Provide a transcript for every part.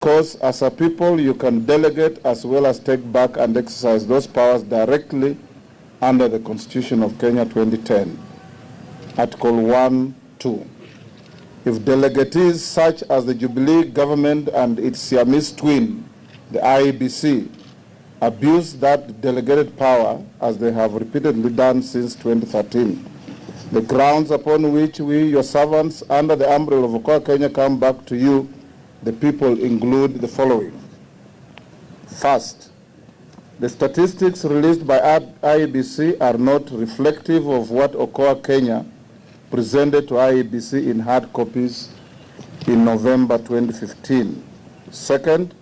Because as a people, you can delegate as well as take back and exercise those powers directly under the Constitution of Kenya 2010, Article 1(2). If delegatees such as the Jubilee government and its Siamese twin, the IEBC, abuse that delegated power, as they have repeatedly done since 2013, the grounds upon which we, your servants, under the umbrella of Okoa Kenya, come back to you, the people, include the following. First, the statistics released by IEBC are not reflective of what Okoa Kenya presented to IEBC in hard copies in November 2015. Second,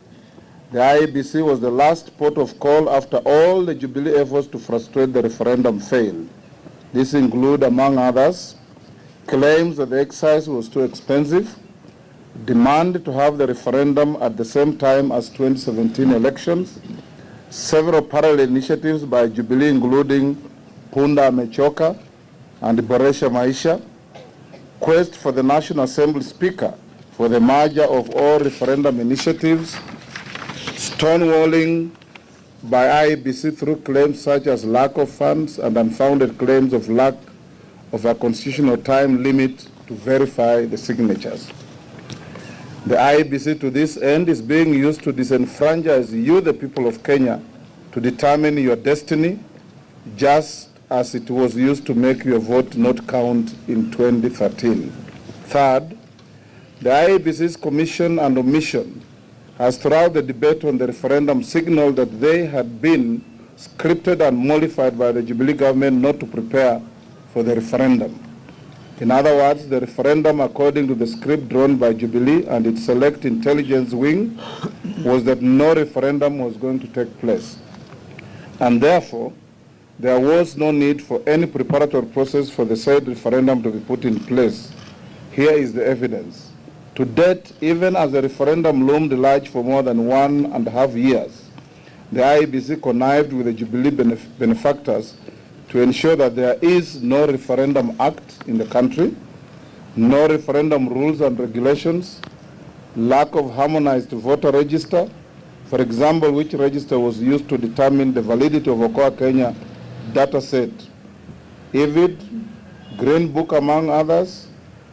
the IEBC was the last port of call after all the Jubilee efforts to frustrate the referendum failed. This include, among others, claims that the excise was too expensive, demand to have the referendum at the same time as 2017 elections, several parallel initiatives by Jubilee including Punda Musyoka and Boresha Maisha, quest for the National Assembly Speaker for the merger of all referendum initiatives, stonewalling by IEBC through claims such as lack of funds and unfounded claims of lack of a constitutional time limit to verify the signatures. The IEBC to this end is being used to disenfranchise you, the people of Kenya, to determine your destiny, just as it was used to make your vote not count in 2013. Third, the IEBC's commission and omission has throughout the debate on the referendum signaled that they had been scripted and modified by the Jubilee government not to prepare for the referendum. In other words, the referendum, according to the script drawn by Jubilee and its select intelligence wing, was that no referendum was going to take place. And therefore, there was no need for any preparatory process for the said referendum to be put in place. Here is the evidence. To date, even as the referendum loomed large for more than 1.5 years, the IEBC connived with the Jubilee benefactors to ensure that there is no referendum act in the country, no referendum rules and regulations, lack of harmonized voter register, for example, which register was used to determine the validity of Okoa Kenya data set, IVID, Green Book, among others,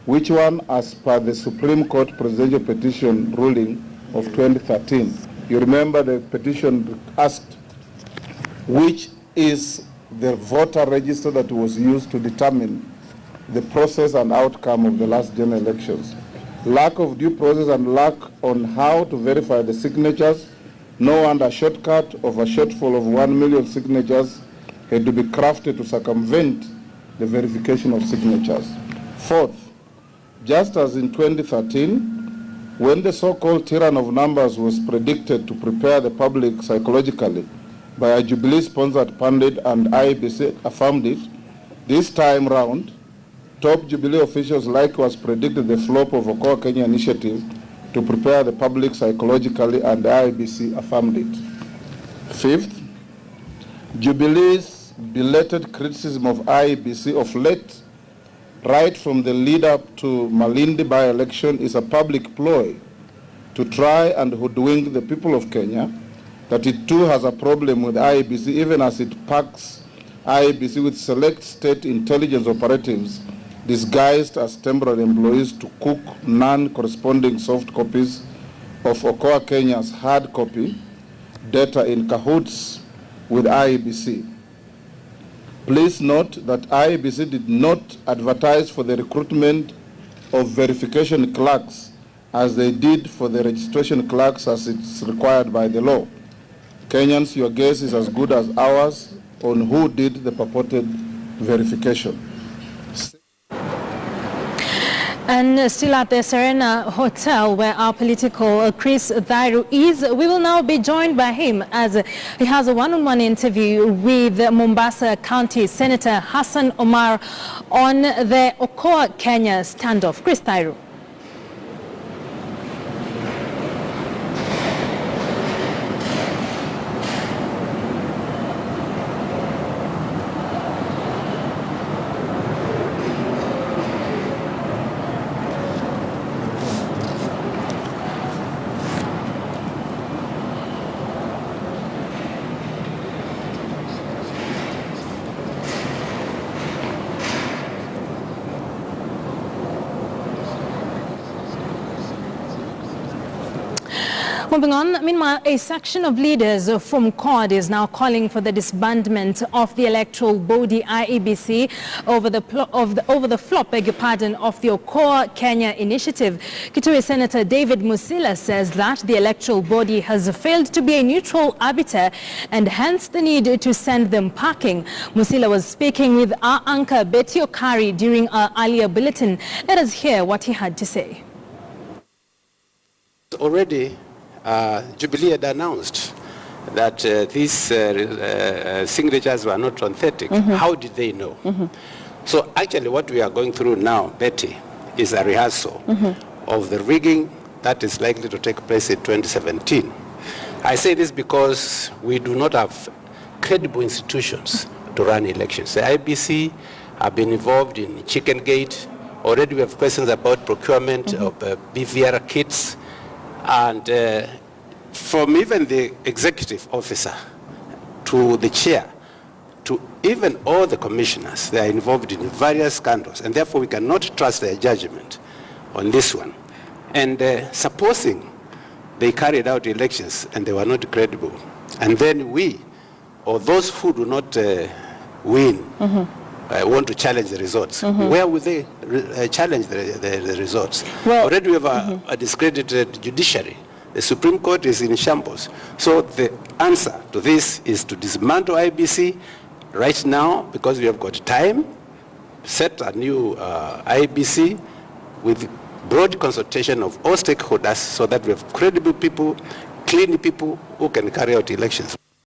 which one as per the Supreme Court presidential petition ruling of 2013. You remember the petition asked which is the voter register that was used to determine the process and outcome of the last general elections. Lack of due process and lack on how to verify the signatures, no wonder a shortcut of a shortfall of 1 million signatures had to be crafted to circumvent the verification of signatures. Fourth, just as in 2013, when the so-called tyranny of numbers was predicted to prepare the public psychologically by a Jubilee-sponsored pundit and IEBC affirmed it, this time round, top Jubilee officials likewise predicted the flop of Okoa Kenya initiative to prepare the public psychologically, and the IEBC affirmed it. Fifth, Jubilee's belated criticism of IEBC of late, right from the lead up to Malindi by-election, is a public ploy to try and hoodwink the people of Kenya that it too has a problem with IEBC, even as it packs IEBC with select state intelligence operatives disguised as temporary employees to cook non-corresponding soft copies of Okoa Kenya's hard copy data in cahoots with IEBC. Please note that IEBC did not advertise for the recruitment of verification clerks as they did for the registration clerks as it's required by the law. Kenyans, your guess is as good as ours on who did the purported verification. And still at the Serena Hotel, where our political Chris Dhairu is, we will now be joined by him as he has a one-on-one interview with Mombasa County Senator Hassan Omar on the Okoa Kenya standoff. Chris Dhairu. Moving on, meanwhile, a section of leaders from CORD is now calling for the disbandment of the electoral body IEBC over the flop, of the Okoa Kenya initiative. Kitui Senator David Musila says that the electoral body has failed to be a neutral arbiter and hence the need to send them packing. Musila was speaking with our anchor Betty Okari during our earlier bulletin. Let us hear what he had to say. Already, Jubilee had announced that these signatures were not authentic. How did they know? So actually what we are going through now, Betty, is a rehearsal of the rigging that is likely to take place in 2017. I say this because we do not have credible institutions to run elections. The IEBC have been involved in Chicken Gate. Already we have questions about procurement of BVR kits. And from even the executive officer to the chair to even all the commissioners, they are involved in various scandals, and therefore we cannot trust their judgment on this one. And supposing they carried out elections and they were not credible, and then we, or those who do not win, want to challenge the results, where would they challenge the results? Well, already we have a discredited judiciary. The Supreme Court is in shambles. So the answer to this is to dismantle IEBC right now, because we have got time, set a new IEBC with broad consultation of all stakeholders so that we have credible people, clean people who can carry out elections.